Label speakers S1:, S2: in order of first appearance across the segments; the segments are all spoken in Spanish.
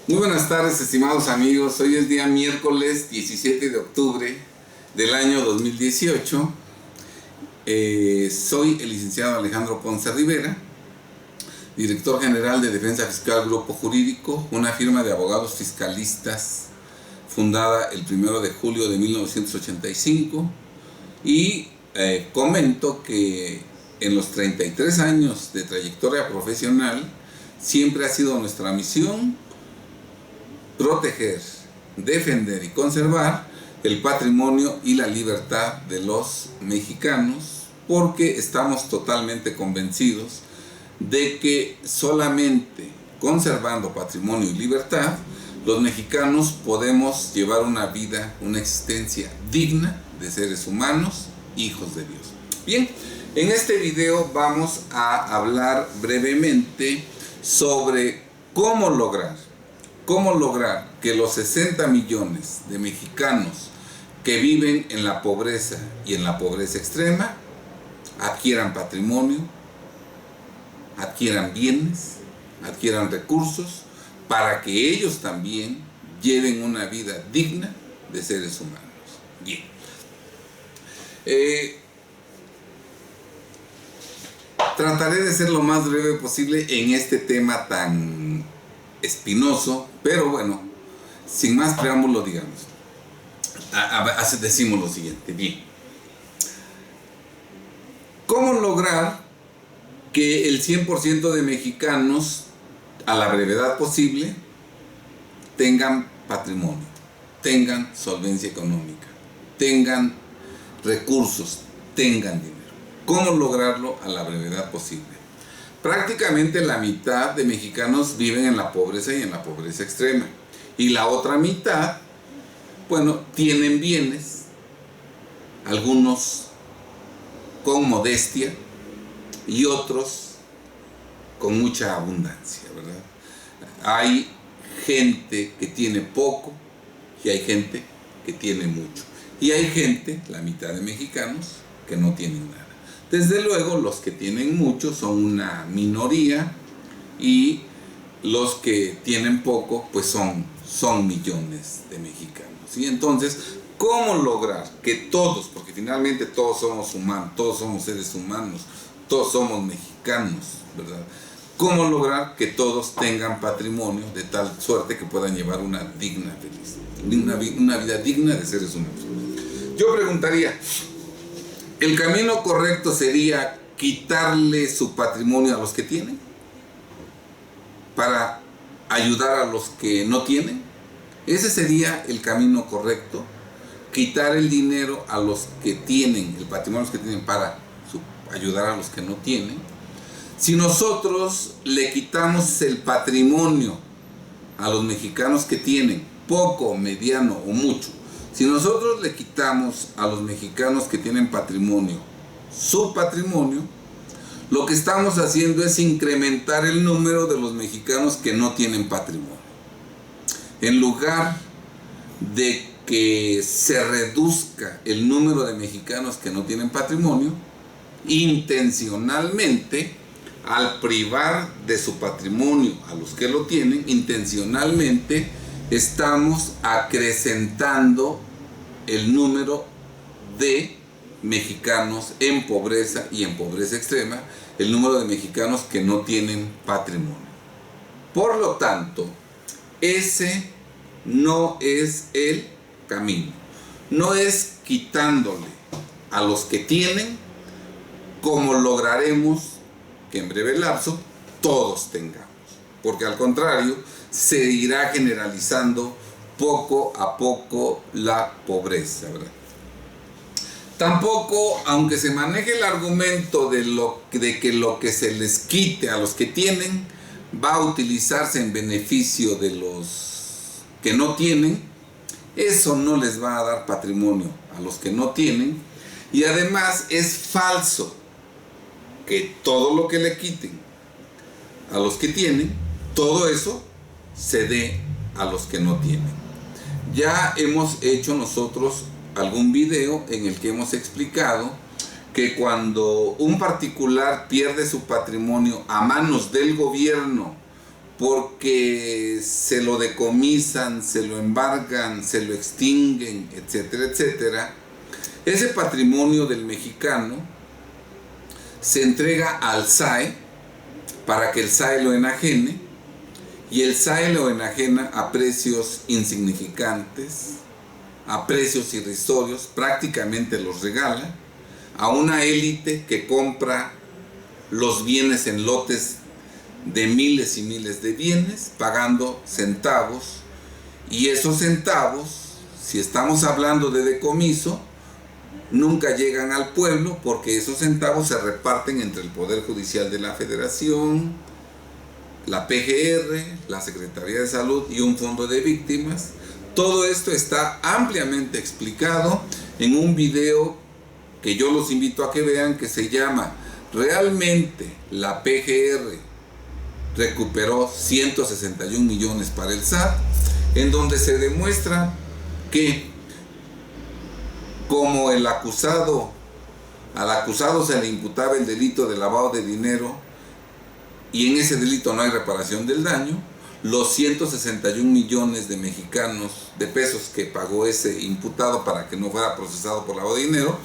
S1: Muy buenas tardes, estimados amigos. Hoy es día miércoles 17 de octubre del año 2018. Soy el licenciado Alejandro Ponce Rivera, director general de Defensa Fiscal Grupo Jurídico, una firma de abogados fiscalistas fundada el 1 de julio de 1985. Y comento que en los 33 años de trayectoria profesional siempre ha sido nuestra misión proteger, defender y conservar el patrimonio y la libertad de los mexicanos, porque estamos totalmente convencidos de que solamente conservando patrimonio y libertad, los mexicanos podemos llevar una vida, una existencia digna de seres humanos, hijos de Dios. Bien, en este video vamos a hablar brevemente sobre cómo lograr que los 60 millones de mexicanos que viven en la pobreza y en la pobreza extrema adquieran patrimonio, adquieran bienes, adquieran recursos, para que ellos también lleven una vida digna de seres humanos. Bien. Trataré de ser lo más breve posible en este tema tan espinoso, pero bueno, sin más preámbulo, digamos, decimos lo siguiente. Bien, ¿cómo lograr que el 100% de mexicanos, a la brevedad posible, tengan patrimonio, tengan solvencia económica, tengan recursos, tengan dinero? ¿Cómo lograrlo a la brevedad posible? Prácticamente la mitad de mexicanos viven en la pobreza y en la pobreza extrema. Y la otra mitad, bueno, tienen bienes, algunos con modestia y otros con mucha abundancia, ¿verdad? Hay gente que tiene poco y hay gente que tiene mucho. Y hay gente, la mitad de mexicanos, que no tienen nada. Desde luego, los que tienen mucho son una minoría y los que tienen poco, pues son millones de mexicanos. Y entonces, ¿cómo lograr que todos, porque finalmente todos somos humanos, todos somos seres humanos, todos somos mexicanos, ¿verdad? ¿Cómo lograr que todos tengan patrimonio de tal suerte que puedan llevar una digna feliz, una vida digna de seres humanos? Yo preguntaría, ¿el camino correcto sería quitarle su patrimonio a los que tienen para ayudar a los que no tienen? ¿Ese sería el camino correcto? Quitar el dinero a los que tienen, el patrimonio a los que tienen, para ayudar a los que no tienen. Si nosotros le quitamos el patrimonio a los mexicanos que tienen poco, mediano o mucho, si nosotros le quitamos a los mexicanos que tienen patrimonio su patrimonio, lo que estamos haciendo es incrementar el número de los mexicanos que no tienen patrimonio. En lugar de que se reduzca el número de mexicanos que no tienen patrimonio, intencionalmente, al privar de su patrimonio a los que lo tienen, intencionalmente estamos acrecentando el número de mexicanos en pobreza y en pobreza extrema, el número de mexicanos que no tienen patrimonio. Por lo tanto, ese no es el camino. No es quitándole a los que tienen como lograremos que en breve lapso todos tengamos, porque al contrario se irá generalizando poco a poco la pobreza, ¿verdad? Tampoco, aunque se maneje el argumento de que lo que se les quite a los que tienen va a utilizarse en beneficio de los que no tienen, eso no les va a dar patrimonio a los que no tienen. Y además es falso que todo lo que le quiten a los que tienen, todo eso se dé a los que no tienen. Ya hemos hecho nosotros algún video en el que hemos explicado que cuando un particular pierde su patrimonio a manos del gobierno porque se lo decomisan, se lo embargan, se lo extinguen, etcétera, etcétera, ese patrimonio del mexicano se entrega al SAE para que el SAE lo enajene, y el SAE lo enajena a precios insignificantes, a precios irrisorios, prácticamente los regala a una élite que compra los bienes en lotes de miles y miles de bienes, pagando centavos, y esos centavos, si estamos hablando de decomiso, nunca llegan al pueblo, porque esos centavos se reparten entre el Poder Judicial de la Federación, la PGR, la Secretaría de Salud y un fondo de víctimas. Todo esto está ampliamente explicado en un video que yo los invito a que vean, que se llama ¿Realmente la PGR recuperó 161 millones para el SAT?, en donde se demuestra que como al acusado se le imputaba el delito de lavado de dinero y en ese delito no hay reparación del daño, los 161 millones de pesos que pagó ese imputado para que no fuera procesado por lavado de dinero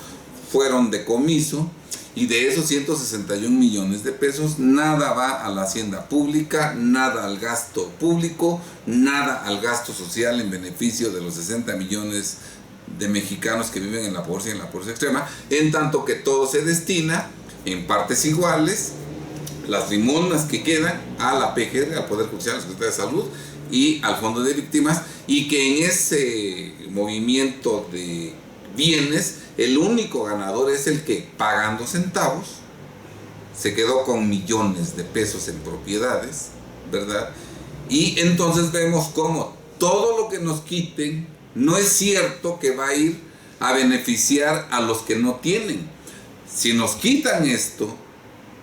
S1: fueron decomiso, y de esos 161 millones de pesos nada va a la hacienda pública, nada al gasto público, nada al gasto social en beneficio de los 60 millones de mexicanos que viven en la pobreza y en la pobreza extrema, en tanto que todo se destina en partes iguales, las limonas que quedan, a la PGR, al Poder Judicial, a la Secretaría de Salud y al Fondo de Víctimas, y que en ese movimiento de bienes el único ganador es el que, pagando centavos, se quedó con millones de pesos en propiedades, ¿verdad? Y entonces vemos cómo todo lo que nos quiten no es cierto que va a ir a beneficiar a los que no tienen. Si nos quitan esto,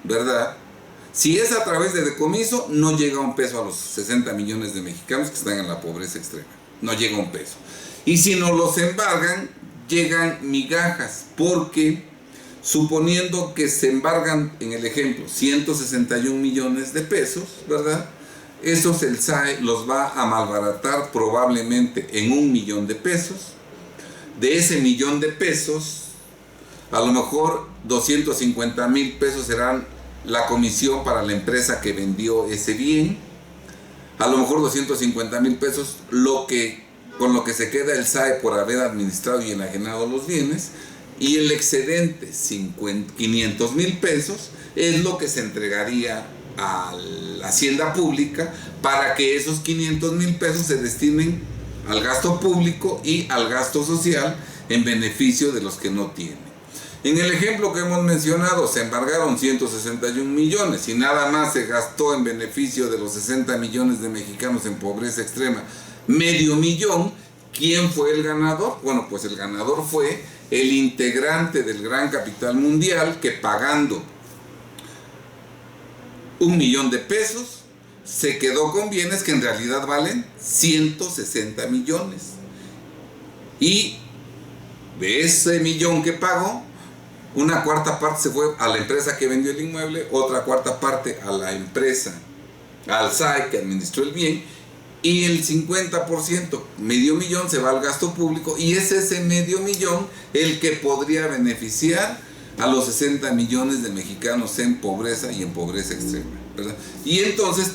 S1: ¿verdad?, si es a través de decomiso, no llega un peso a los 60 millones de mexicanos que están en la pobreza extrema. No llega un peso. Y si nos los embargan, llegan migajas, porque suponiendo que se embargan, en el ejemplo, 161 millones de pesos, ¿verdad?, esos el SAE los va a malbaratar probablemente en 1 millón de pesos. De ese 1 millón de pesos, a lo mejor 250,000 pesos serán la comisión para la empresa que vendió ese bien. A lo mejor 250,000 pesos con lo que se queda el SAE por haber administrado y enajenado los bienes, y el excedente, 500,000 pesos, es lo que se entregaría a la hacienda pública para que esos 500,000 pesos se destinen al gasto público y al gasto social en beneficio de los que no tienen. En el ejemplo que hemos mencionado, se embargaron 161 millones y nada más se gastó en beneficio de los 60 millones de mexicanos en pobreza extrema $500,000. ¿Quién fue el ganador? Bueno, pues el ganador fue el integrante del gran capital mundial, que pagando 1 millón de pesos se quedó con bienes que en realidad valen 160 millones. Y de ese millón que pagó, una cuarta parte se fue a la empresa que vendió el inmueble, otra cuarta parte a la empresa, al SAE que administró el bien, y el 50%, $500,000, se va al gasto público, y es ese $500,000 el que podría beneficiar a los 60 millones de mexicanos en pobreza y en pobreza extrema, ¿verdad? Y entonces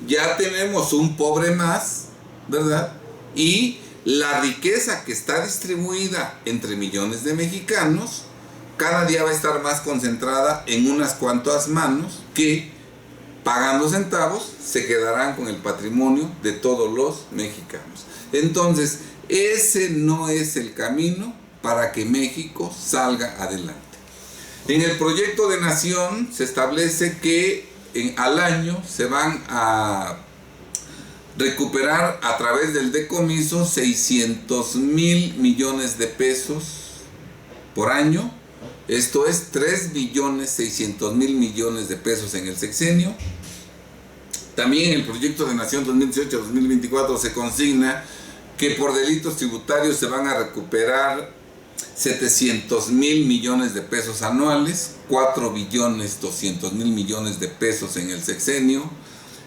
S1: ya tenemos un pobre más, ¿verdad? Y la riqueza que está distribuida entre millones de mexicanos cada día va a estar más concentrada en unas cuantas manos que, pagando centavos, se quedarán con el patrimonio de todos los mexicanos. Entonces, ese no es el camino para que México salga adelante. En el proyecto de nación se establece que al año se van a recuperar a través del decomiso 600,000 millones de pesos por año. Esto es 3,600,000 millones de pesos en el sexenio. También en el proyecto de nación 2018-2024 se consigna que por delitos tributarios se van a recuperar 700,000 millones de pesos anuales, 4,200,000 millones de pesos en el sexenio.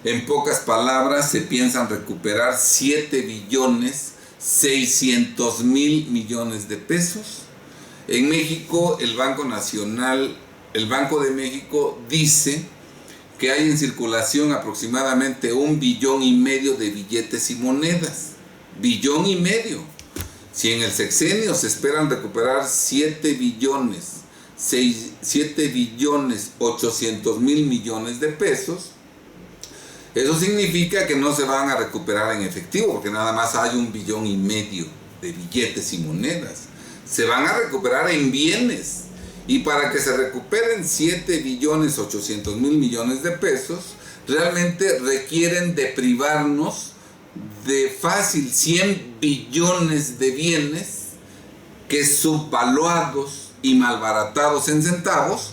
S1: En pocas palabras, se piensan recuperar 7.600.000 millones de pesos. En México, el Banco de México dice que hay en circulación aproximadamente 1,5 billones de billetes y monedas. 1,5 billones. Si en el sexenio se esperan recuperar 7.800.000 millones de pesos, eso significa que no se van a recuperar en efectivo, porque nada más hay 1,5 billones de billetes y monedas. Se van a recuperar en bienes. Y para que se recuperen 7.800.000 millones de pesos, realmente requieren de privarnos de fácil 100 billones de bienes que, subvaluados y malbaratados en centavos,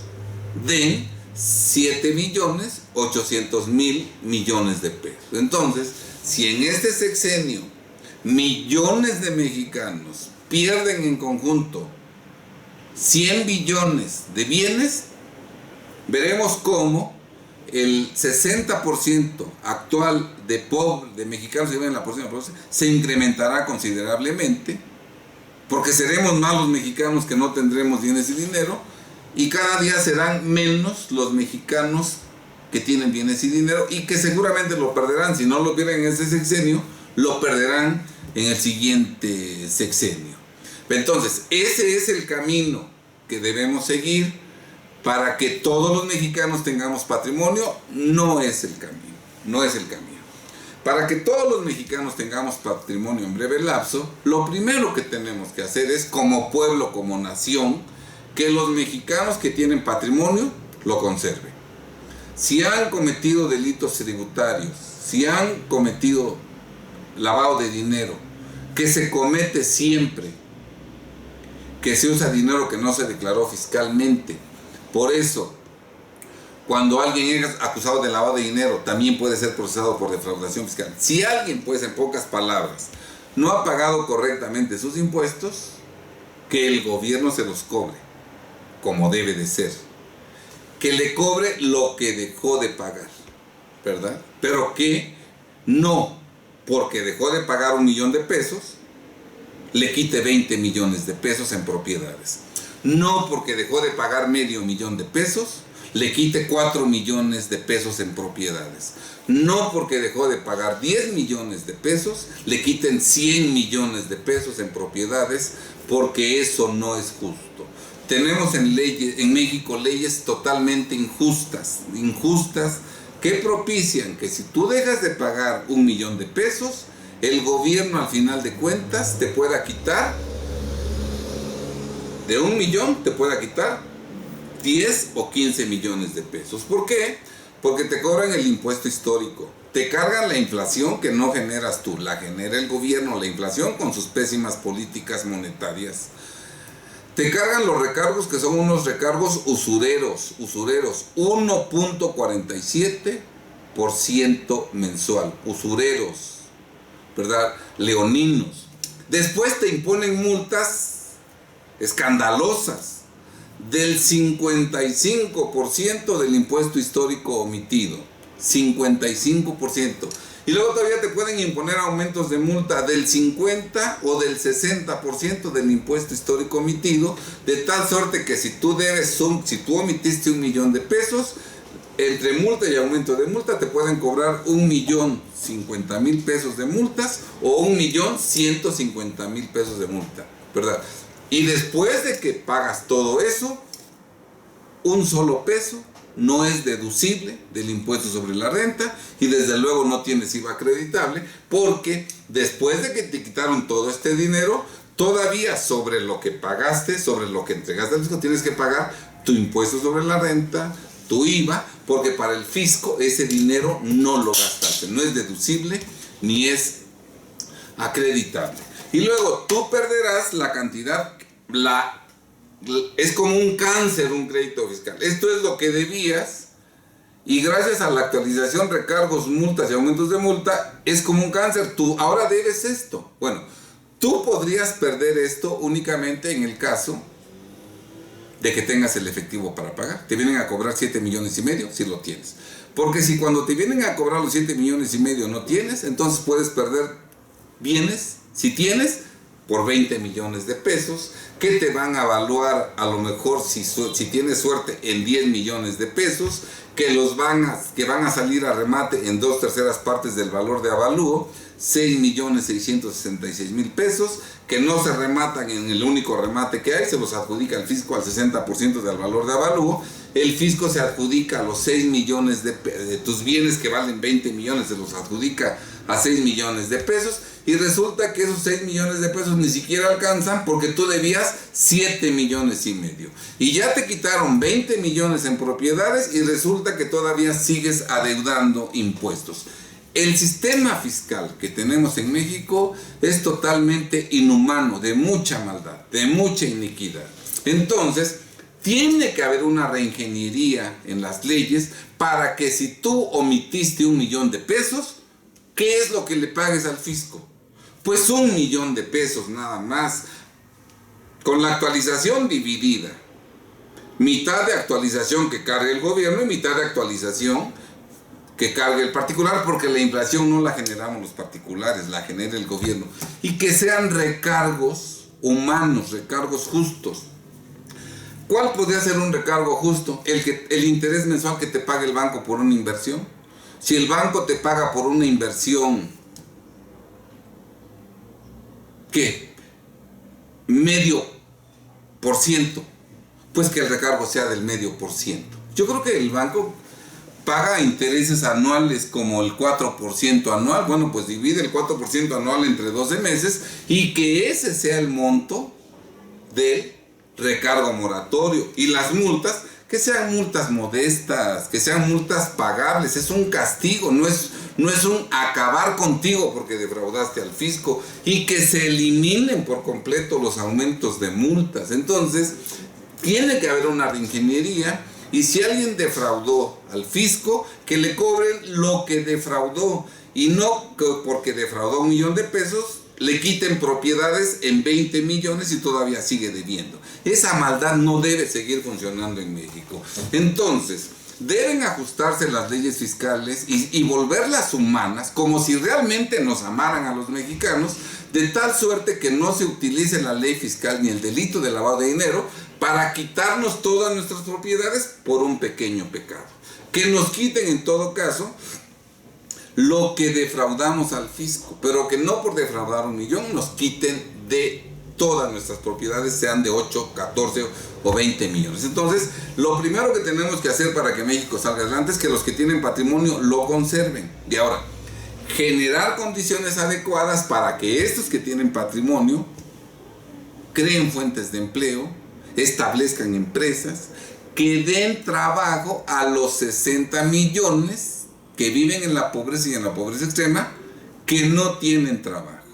S1: den 7.800.000 millones de pesos. Entonces, si en este sexenio millones de mexicanos pierden en conjunto 100 billones de bienes, veremos cómo el 60% actual de mexicanos que viven en la próxima pobreza se incrementará considerablemente, porque seremos más los mexicanos que no tendremos bienes y dinero, y cada día serán menos los mexicanos que tienen bienes y dinero, y que seguramente lo perderán. Si no lo pierden en este sexenio, lo perderán en el siguiente sexenio. Entonces, ese es el camino que debemos seguir para que todos los mexicanos tengamos patrimonio. No es el camino, no es el camino. Para que todos los mexicanos tengamos patrimonio en breve lapso, lo primero que tenemos que hacer es, como pueblo, como nación, que los mexicanos que tienen patrimonio lo conserven. Si han cometido delitos tributarios, si han cometido lavado de dinero, que se comete siempre, que se usa dinero que no se declaró fiscalmente. Por eso, cuando alguien es acusado de lavado de dinero, también puede ser procesado por defraudación fiscal. Si alguien, pues, en pocas palabras, no ha pagado correctamente sus impuestos, que el gobierno se los cobre, como debe de ser. Que le cobre lo que dejó de pagar, ¿verdad? Pero que no, porque dejó de pagar 1 millón de pesos, le quite 20 millones de pesos en propiedades. No, porque dejó de pagar medio millón de pesos, le quite 4 millones de pesos en propiedades. No, porque dejó de pagar 10 millones de pesos, le quiten 100 millones de pesos en propiedades, porque eso no es justo. Tenemos en México leyes totalmente injustas que propician que si tú dejas de pagar 1 millón de pesos, el gobierno al final de cuentas te pueda quitar, de 1 millón te pueda quitar 10 o 15 millones de pesos. ¿Por qué? Porque te cobran el impuesto histórico, te cargan la inflación que no generas tú, la genera el gobierno, la inflación con sus pésimas políticas monetarias. Te cargan los recargos, que son unos recargos usureros, 1.47% mensual, usureros, ¿verdad? Leoninos. Después te imponen multas escandalosas del 55% del impuesto histórico omitido. 55%. Y luego todavía te pueden imponer aumentos de multa del 50 o del 60% del impuesto histórico omitido, de tal suerte que si tú omitiste 1 millón de pesos, entre multa y aumento de multa te pueden cobrar 1.050.000 pesos de multas o 1.150.000 pesos de multa, ¿verdad? Y después de que pagas todo eso, un solo peso no es deducible del impuesto sobre la renta, y desde luego no tienes IVA acreditable, porque después de que te quitaron todo este dinero, todavía sobre lo que pagaste, sobre lo que entregaste al fisco, tienes que pagar tu impuesto sobre la renta, tu IVA, porque para el fisco ese dinero no lo gastaste, no es deducible ni es acreditable. Y luego tú perderás la cantidad, es como un cáncer, un crédito fiscal. Esto es lo que debías, y gracias a la actualización, recargos, multas y aumentos de multa, es como un cáncer. Tú ahora debes esto. Bueno, tú podrías perder esto únicamente en el caso de que tengas el efectivo para pagar. Te vienen a cobrar 7 millones y medio si lo tienes. Porque si cuando te vienen a cobrar los 7,5 millones no tienes, entonces puedes perder bienes, si tienes, por 20 millones de pesos, que te van a evaluar a lo mejor, si tienes suerte, en 10 millones de pesos, que van a salir a remate en 2/3 partes del valor de avalúo, 6,666,000 pesos, que no se rematan en el único remate que hay, se los adjudica el fisco al 60% del valor de avalúo. El fisco se adjudica a los 6 millones de tus bienes que valen 20 millones, se los adjudica a 6 millones de pesos, y resulta que esos 6 millones de pesos ni siquiera alcanzan porque tú debías 7,5 millones. Y ya te quitaron 20 millones en propiedades y resulta que todavía sigues adeudando impuestos. El sistema fiscal que tenemos en México es totalmente inhumano, de mucha maldad, de mucha iniquidad. Entonces, tiene que haber una reingeniería en las leyes para que si tú omitiste 1 millón de pesos, ¿qué es lo que le pagues al fisco? Pues 1 millón de pesos nada más, con la actualización dividida. Mitad de actualización que cargue el gobierno y mitad de actualización que cargue el particular, porque la inflación no la generamos los particulares, la genera el gobierno. Y que sean recargos humanos, recargos justos. ¿Cuál podría ser un recargo justo? El interés mensual que te paga el banco por una inversión. Si el banco te paga por una inversión, ¿qué? 0,5%, pues que el recargo sea del 0,5%. Yo creo que el banco paga intereses anuales como el 4% anual. Bueno, pues divide el 4% anual entre 12 meses y que ese sea el monto del recargo moratorio. Y las multas, que sean multas modestas, que sean multas pagables. Es un castigo, no es un acabar contigo porque defraudaste al fisco, y que se eliminen por completo los aumentos de multas. Entonces, tiene que haber una reingeniería, y si alguien defraudó al fisco, que le cobren lo que defraudó, y no que porque defraudó 1 millón de pesos, le quiten propiedades en 20 millones y todavía sigue debiendo. Esa maldad no debe seguir funcionando en México. Entonces, deben ajustarse las leyes fiscales y volverlas humanas, como si realmente nos amaran a los mexicanos, de tal suerte que no se utilice la ley fiscal ni el delito de lavado de dinero para quitarnos todas nuestras propiedades por un pequeño pecado. Que nos quiten en todo caso lo que defraudamos al fisco, pero que no por defraudar 1 millón nos quiten de todas nuestras propiedades, sean de 8, 14 o 20 millones. Entonces, lo primero que tenemos que hacer para que México salga adelante es que los que tienen patrimonio lo conserven. Y ahora, generar condiciones adecuadas para que estos que tienen patrimonio creen fuentes de empleo, establezcan empresas, que den trabajo a los 60 millones que viven en la pobreza y en la pobreza extrema, que no tienen trabajo,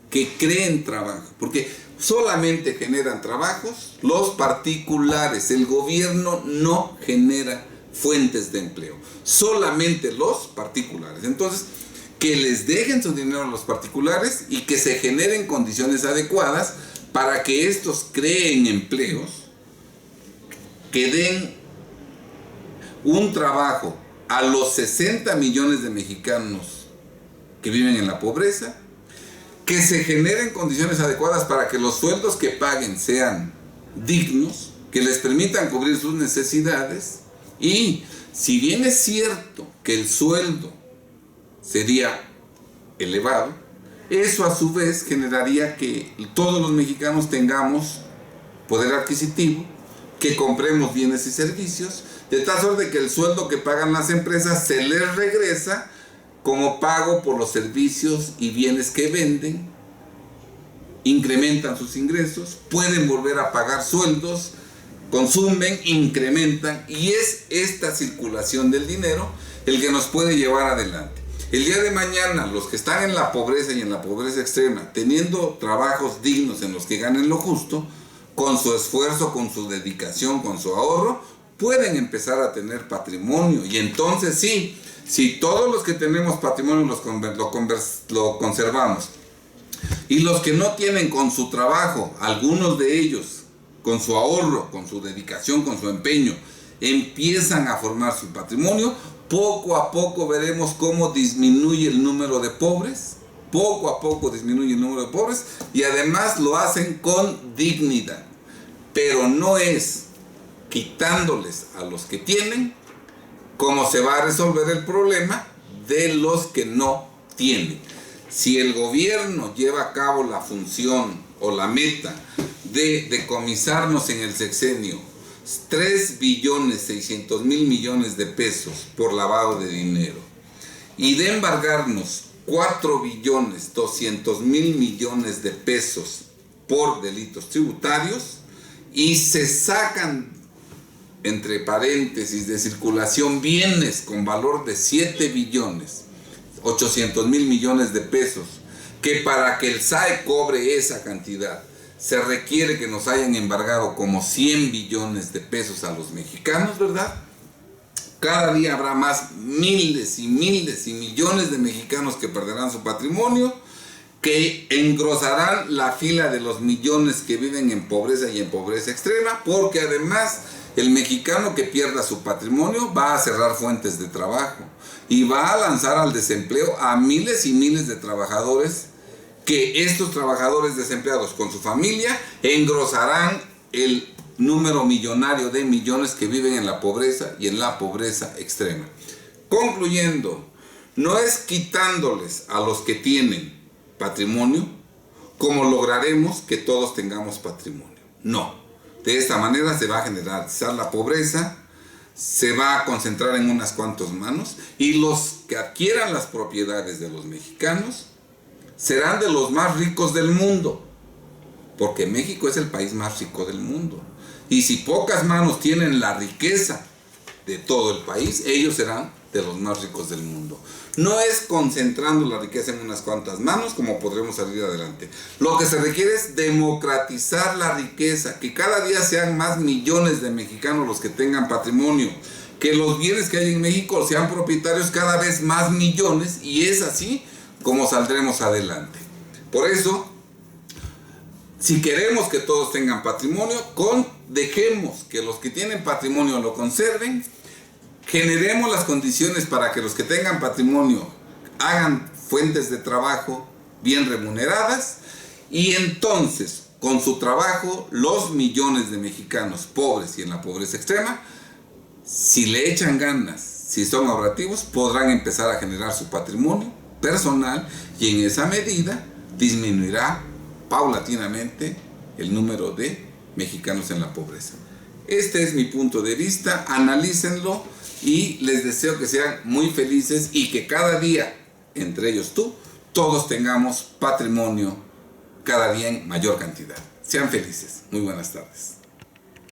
S1: que creen trabajo, porque solamente generan trabajos los particulares. El gobierno no genera fuentes de empleo, solamente los particulares. Entonces, que les dejen su dinero a los particulares y que se generen condiciones adecuadas para que estos creen empleos, que den un trabajo a los 60 millones de mexicanos que viven en la pobreza, que se generen condiciones adecuadas para que los sueldos que paguen sean dignos, que les permitan cubrir sus necesidades. Y si bien es cierto que el sueldo sería elevado, eso a su vez generaría que todos los mexicanos tengamos poder adquisitivo, que compremos bienes y servicios, de tal suerte que el sueldo que pagan las empresas se les regresa como pago por los servicios y bienes que venden, incrementan sus ingresos, pueden volver a pagar sueldos, consumen, incrementan, y es esta circulación del dinero el que nos puede llevar adelante. El día de mañana, los que están en la pobreza y en la pobreza extrema, teniendo trabajos dignos en los que ganen lo justo, con su esfuerzo, con su dedicación, con su ahorro, pueden empezar a tener patrimonio. Y entonces sí, si todos los que tenemos patrimonio lo conservamos, y los que no tienen con su trabajo, algunos de ellos, con su ahorro, con su dedicación, con su empeño, empiezan a formar su patrimonio, poco a poco veremos cómo disminuye el número de pobres, poco a poco disminuye el número de pobres, y además lo hacen con dignidad. Pero no es quitándoles a los que tienen como se va a resolver el problema de los que no tienen. Si el gobierno lleva a cabo la función o la meta de decomisarnos en el sexenio 3.600.000.000.000 de pesos por lavado de dinero y de embargarnos 4.200.000.000.000 de pesos por delitos tributarios, y se sacan, entre paréntesis, de circulación bienes con valor de 7.800.000.000.000 de pesos, que para que el SAE cobre esa cantidad se requiere que nos hayan embargado como 100 billones de pesos a los mexicanos, ¿verdad? Cada día habrá más miles y miles y millones de mexicanos que perderán su patrimonio, que engrosarán la fila de los millones que viven en pobreza y en pobreza extrema, porque además el mexicano que pierda su patrimonio va a cerrar fuentes de trabajo y va a lanzar al desempleo a miles y miles de trabajadores, que estos trabajadores desempleados con su familia engrosarán el número millonario de millones que viven en la pobreza y en la pobreza extrema. Concluyendo, no es quitándoles a los que tienen patrimonio como lograremos que todos tengamos patrimonio. No, de esta manera se va a generalizar la pobreza, se va a concentrar en unas cuantas manos, y los que adquieran las propiedades de los mexicanos serán de los más ricos del mundo, porque México es el país más rico del mundo. Y si pocas manos tienen la riqueza de todo el país, ellos serán de los más ricos del mundo. No es concentrando la riqueza en unas cuantas manos como podremos salir adelante. Lo que se requiere es democratizar la riqueza, que cada día sean más millones de mexicanos los que tengan patrimonio, que los bienes que hay en México sean propietarios cada vez más millones, y es así como saldremos adelante. Por eso, si queremos que todos tengan patrimonio, dejemos que los que tienen patrimonio lo conserven, generemos las condiciones para que los que tengan patrimonio hagan fuentes de trabajo bien remuneradas, y entonces con su trabajo los millones de mexicanos pobres y en la pobreza extrema, si le echan ganas, si son ahorrativos, podrán empezar a generar su patrimonio personal, y en esa medida disminuirá paulatinamente el número de mexicanos en la pobreza. Este es mi punto de vista, analícenlo y les deseo que sean muy felices y que cada día, entre ellos tú, todos tengamos patrimonio cada día en mayor cantidad. Sean felices. Muy buenas tardes.